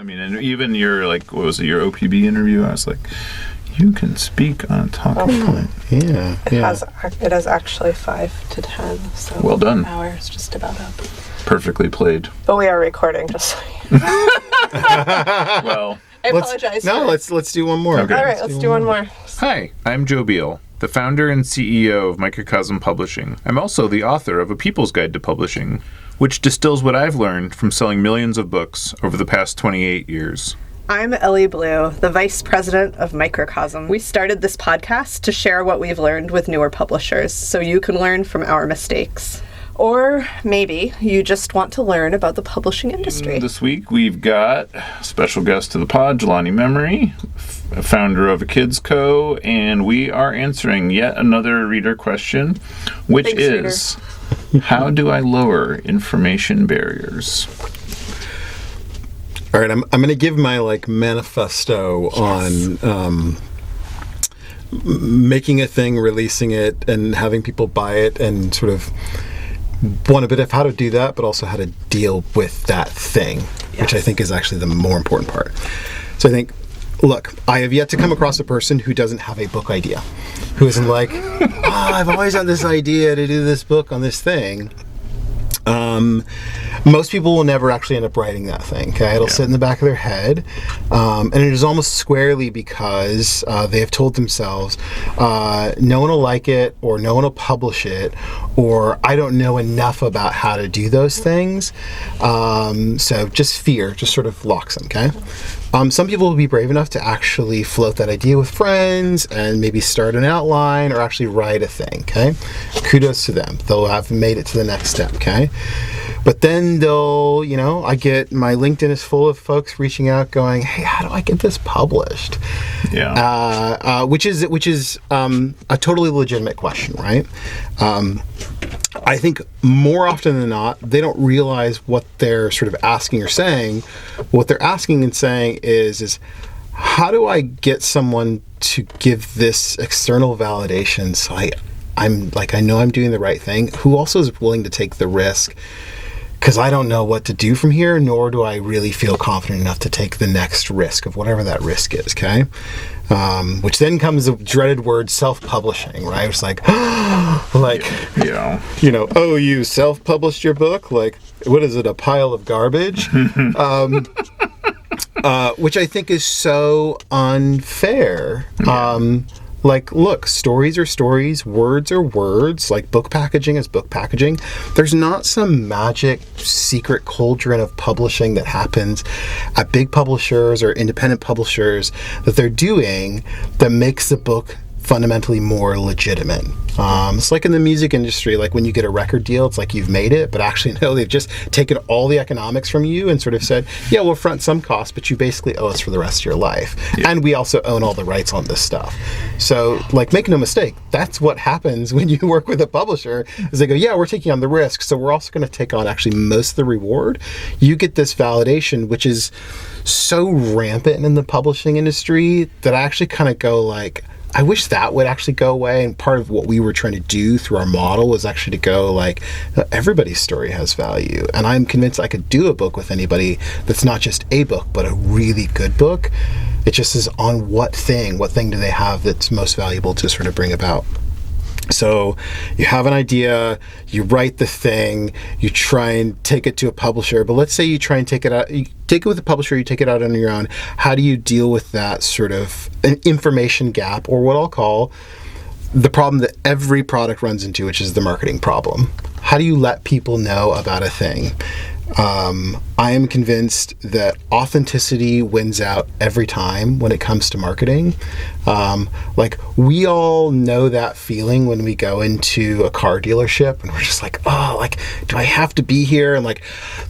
I mean, and even your, like, what was it, your OPB interview? I was like, you can speak on a talking point. Yeah. It has actually 5 to 10, so well done. An hour is just about up. Perfectly played. But we are recording, just so you know. Well, I apologize. Let's do one more. Okay. All right, let's do one more. Hi, I'm Joe Beal, the founder and CEO of Microcosm Publishing. I'm also the author of A People's Guide to Publishing, which distills what I've learned from selling millions of books over the past 28 years. I'm Ellie Blue, the Vice President of Microcosm. We started this podcast to share what we've learned with newer publishers, so you can learn from our mistakes. Or maybe you just want to learn about the publishing industry. This week we've got a special guest to the pod, Jelani Memory, founder of A Kids Co., and we are answering yet another reader question, which is, how do I lower information barriers? All right, I'm going to give my manifesto on making a thing, releasing it, and having people buy it, and sort of one a bit of how to do that, but also how to deal with that thing, which I think is actually the more important part. So I think, look, I have yet to come across a person who doesn't have a book idea, who isn't like, I've always had this idea to do this book on this thing. Most people will never actually end up writing that thing, okay? It'll sit in the back of their head, and it is almost squarely because they have told themselves, no one will like it, or no one will publish it, or I don't know enough about how to do those things. So just fear just sort of locks them, okay? Some people will be brave enough to actually float that idea with friends and maybe start an outline or actually write a thing, okay? Kudos to them. They'll have made it to the next step, okay? But then they'll, I get, my LinkedIn is full of folks reaching out going, hey, how do I get this published? Yeah. Which is a totally legitimate question, right? I think more often than not, they don't realize what they're sort of asking or saying. What they're asking and saying is how do I get someone to give this external validation so I know I'm doing the right thing, who also is willing to take the risk, because I don't know what to do from here, nor do I really feel confident enough to take the next risk of whatever that risk is, okay? Which then comes the dreaded word self-publishing, right? It's like, oh, you self-published your book? Like, what is it, a pile of garbage? Which I think is so unfair. Look, stories are stories, words are words, book packaging is book packaging. There's not some magic secret cauldron of publishing that happens at big publishers or independent publishers that they're doing that makes the book fundamentally more legitimate. It's like in the music industry, when you get a record deal, it's like you've made it, but actually no, they've just taken all the economics from you and sort of said, yeah, we'll front some costs, but you basically owe us for the rest of your life. Yeah. And we also own all the rights on this stuff. So make no mistake, that's what happens when you work with a publisher, is they go, yeah, we're taking on the risk, so we're also going to take on actually most of the reward. You get this validation, which is so rampant in the publishing industry that I actually kind of go I wish that would actually go away, and part of what we were trying to do through our model was actually to go everybody's story has value, and I'm convinced I could do a book with anybody that's not just a book, but a really good book. It just is on what thing do they have that's most valuable to sort of bring about. So you have an idea, you write the thing, you try and take it to a publisher, but let's say you try and take it out, you take it with a publisher, you take it out on your own. How do you deal with that sort of an information gap, or what I'll call the problem that every product runs into, which is the marketing problem? How do you let people know about a thing? I am convinced that authenticity wins out every time when it comes to marketing. We all know that feeling when we go into a car dealership and we're just do I have to be here? And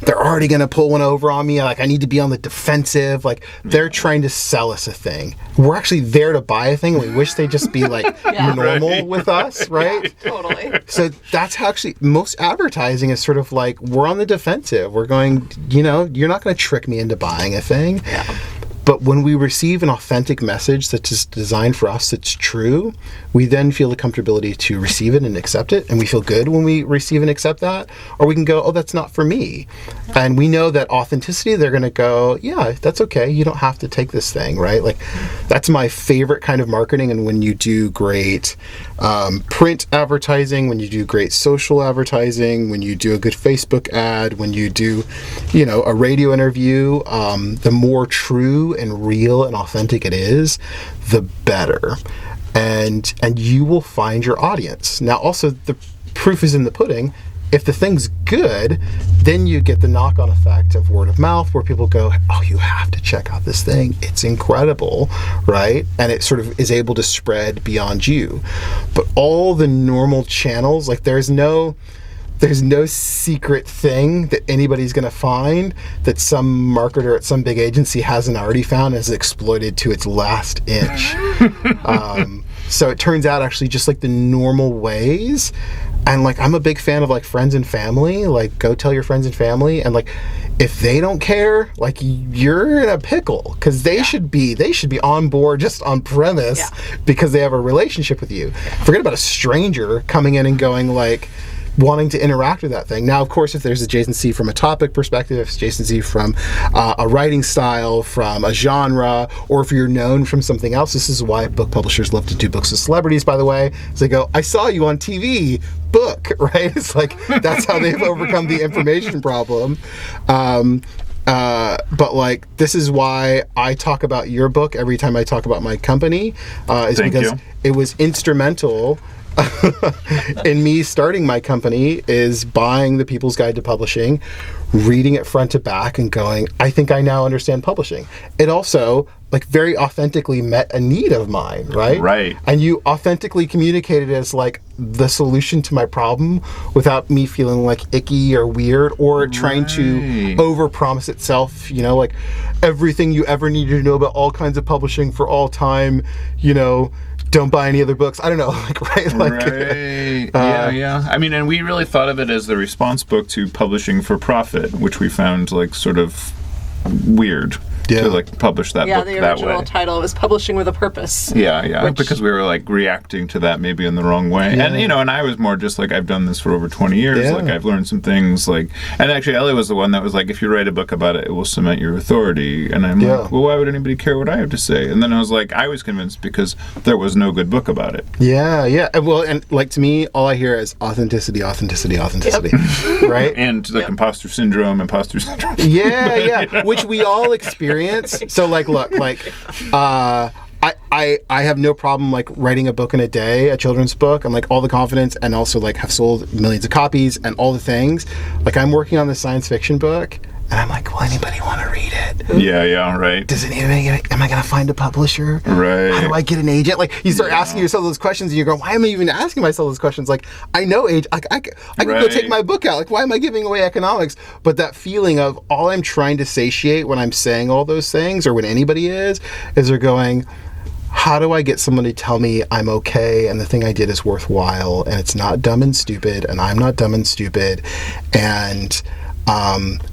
they're already going to pull one over on me. I need to be on the defensive. They're trying to sell us a thing. We're actually there to buy a thing. We wish they'd just be normal with us, right? Yeah, totally. So that's how actually most advertising is sort of we're on the defensive. We're going, you're not going to trick me into buying a thing. Yeah. But when we receive an authentic message that is designed for us, that's true, we then feel the comfortability to receive it and accept it. And we feel good when we receive and accept that. Or we can go, oh, that's not for me. And we know that authenticity, they're going to go, yeah, that's okay. You don't have to take this thing, right? Like, that's my favorite kind of marketing. And when you do great print advertising, when you do great social advertising, when you do a good Facebook ad, when you do, a radio interview, the more true and real and authentic it is, the better. And you will find your audience. Now, also, the proof is in the pudding. If the thing's good, then you get the knock-on effect of word of mouth, where people go, oh, you have to check out this thing. It's incredible, right? And it sort of is able to spread beyond you. But all the normal channels, like there's no secret thing that anybody's going to find that some marketer at some big agency hasn't already found and has exploited to its last inch. So it turns out actually just like the normal ways. And like, I'm a big fan of like friends and family, like go tell your friends and family. And like, if they don't care, like you're in a pickle, because they should be on board just on premise because they have a relationship with you. Forget about a stranger coming in and going like, wanting to interact with that thing. Now, of course, if there's adjacency from a topic perspective, if it's adjacency from a writing style, from a genre, or if you're known from something else, this is why book publishers love to do books with celebrities, by the way. So they go, I saw you on TV, book, right? It's like, that's how they've overcome the information problem. But like, this is why I talk about your book every time I talk about my company, is because it was instrumental in me starting my company, is buying The People's Guide to Publishing, reading it front to back and going, I think I now understand publishing. It also like very authentically met a need of mine, right? Right. And you authentically communicated as like the solution to my problem without me feeling like icky or weird or trying to overpromise itself, like everything you ever needed to know about all kinds of publishing for all time, don't buy any other books. I don't know, right. Yeah. I mean, and we really thought of it as the response book to publishing for profit, which we found like sort of weird to like publish that book that way. Yeah, the original title was Publishing with a Purpose. Yeah, because we were like reacting to that maybe in the wrong way. Yeah. And and I was more just like, I've done this for over 20 years. Like I've learned some things and actually Ellie was the one that was like, if you write a book about it, it will cement your authority. And I'm like, well, why would anybody care what I have to say? And then I was like, I was convinced because there was no good book about it. Yeah. Well, and like to me, all I hear is authenticity, right? And like imposter syndrome. Yeah. Which we all experience. So like, look, like, I have no problem like writing a book in a day, a children's book, and like all the confidence, and also like have sold millions of copies and all the things. Like I'm working on this science fiction book, and I'm like, will anybody want to read it? Yeah, right. Does anybody? Am I gonna find a publisher? Right. How do I get an agent? Like you start asking yourself those questions, and you go, why am I even asking myself those questions? Like I know I can go take my book out. Like why am I giving away economics? But that feeling of all I'm trying to satiate when I'm saying all those things, or when anybody is they're going, how do I get someone to tell me I'm okay and the thing I did is worthwhile and it's not dumb and stupid and I'm not dumb and stupid and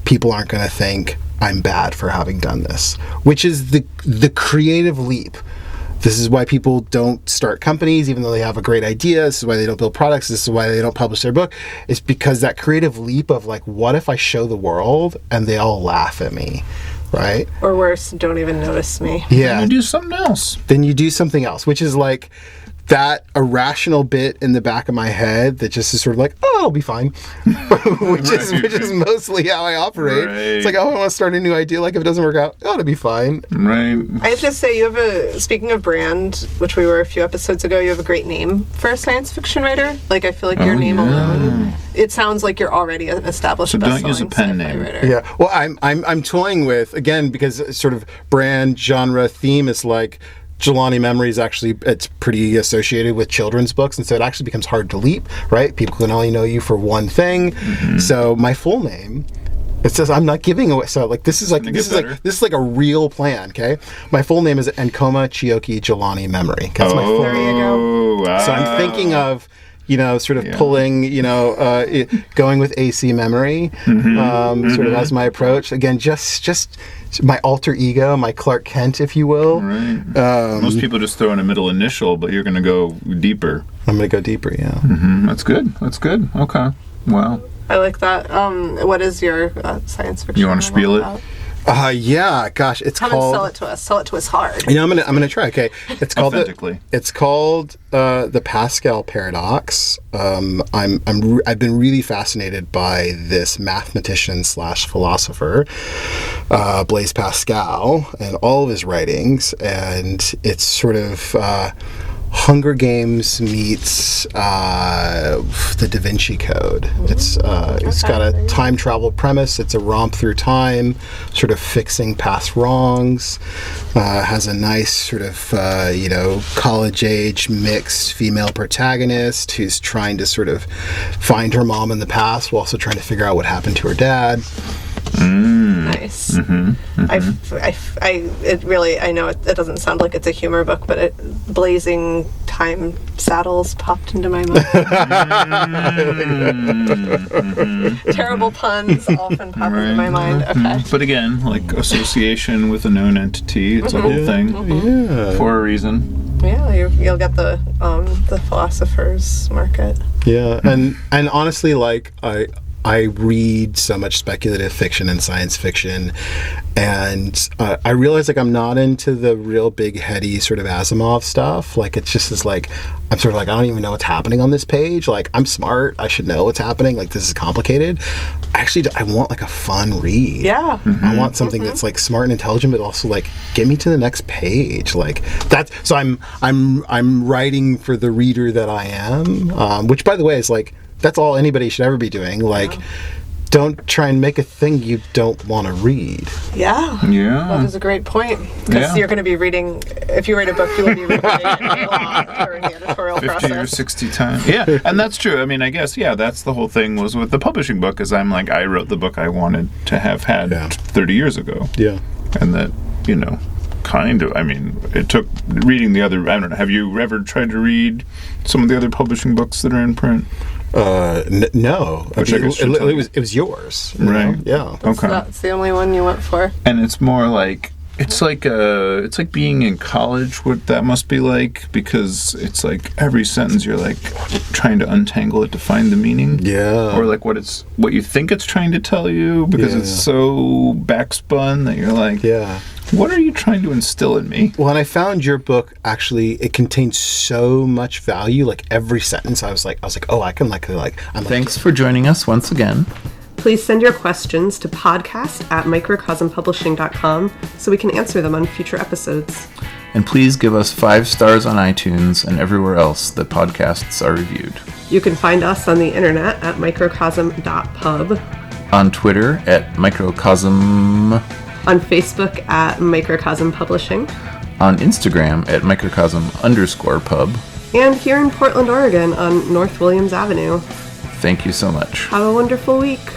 people aren't going to think I'm bad for having done this, which is the creative leap. This is why people don't start companies, even though they have a great idea. This is why they don't build products. This is why they don't publish their book. It's because that creative leap of like, what if I show the world and they all laugh at me, right? Or worse, don't even notice me. Yeah. Then you do something else. Then you do something else, which is like that irrational bit in the back of my head that just is sort of like, oh, it'll be fine, which is mostly how I operate. Right. It's like, oh, I want to start a new idea. Like if it doesn't work out, oh, it'll be fine. Right. I have to say, speaking of brand, which we were a few episodes ago, you have a great name for a science fiction writer. Like I feel like your name alone, it sounds like you're already an established. So don't use a pen name. Writer. Yeah. Well, I'm toying with, again, because it's sort of brand, genre, theme is like, Jelani Memory is actually, it's pretty associated with children's books, and so it actually becomes hard to leap, right? People can only know you for one thing. Mm-hmm. So my full name, it says I'm not giving away. So like this is like a real plan, okay? My full name is Nkoma Chioki Jelani Memory. That's my full name. There you go. Wow. So I'm thinking of, sort of pulling, going with AC memory, sort of as my approach. Again, just my alter ego, my Clark Kent, if you will. Right. Most people just throw in a middle initial, but you're going to go deeper. I'm going to go deeper, yeah. That's good. Okay. Wow. I like that. What is your science fiction? You want to spiel it? Yeah, gosh, it's Come called. and sell it to us. Sell it to us hard. I'm gonna try. Okay, it's called Authentically. It's called the Pascal paradox. I've been really fascinated by this mathematician / philosopher, Blaise Pascal, and all of his writings, and it's sort of. Hunger Games meets the Da Vinci Code. It's got a time travel premise. It's a romp through time, sort of fixing past wrongs. Has a nice sort of college age mixed female protagonist who's trying to sort of find her mom in the past while also trying to figure out what happened to her dad. Nice. I know it doesn't sound like it's a humor book, but blazing time saddles popped into my mind. Terrible puns often pop into my mind. Okay. But again, like association with a known entity, it's a whole thing for a reason. Yeah, you'll get the philosopher's market. Yeah, and honestly, like I read so much speculative fiction and science fiction, and I realize like I'm not into the real big heady sort of Asimov stuff. Like it's just this like I'm sort of like I don't even know what's happening on this page. Like I'm smart, I should know what's happening. Like this is complicated. Actually, I want like a fun read. Yeah, I want something that's like smart and intelligent, but also like get me to the next page. Like that's so I'm writing for the reader that I am, which by the way is like. That's all anybody should ever be doing. Like, don't try and make a thing you don't want to read. Yeah. That is a great point. Because you're going to be reading, if you write a book, you will be reading it a lot during the editorial 50 process. or 60 times. Yeah, and that's true. I mean, I guess, that's the whole thing was with the publishing book, is I'm like, I wrote the book I wanted to have had 30 years ago. Yeah. And that, kind of, I mean, it took reading the other, I don't know, have you ever tried to read some of the other publishing books that are in print? No. Which it was yours, right? Yeah. Okay. That's the only one you went for. And it's more like it's like being in college. What that must be like, because it's like every sentence you're like trying to untangle it to find the meaning. Yeah. Or like what you think it's trying to tell you, because it's so backspun that you're like, what are you trying to instill in me? Well, and I found your book, actually, it contains so much value. Like every sentence, I was like, oh, I can Thanks for joining us once again. Please send your questions to podcast@microcosmpublishing.com so we can answer them on future episodes. And please give us 5 stars on iTunes and everywhere else that podcasts are reviewed. You can find us on the internet at microcosm.pub. On Twitter at microcosm. On Facebook at Microcosm Publishing. On Instagram at microcosm_pub. And here in Portland, Oregon on North Williams Avenue. Thank you so much. Have a wonderful week.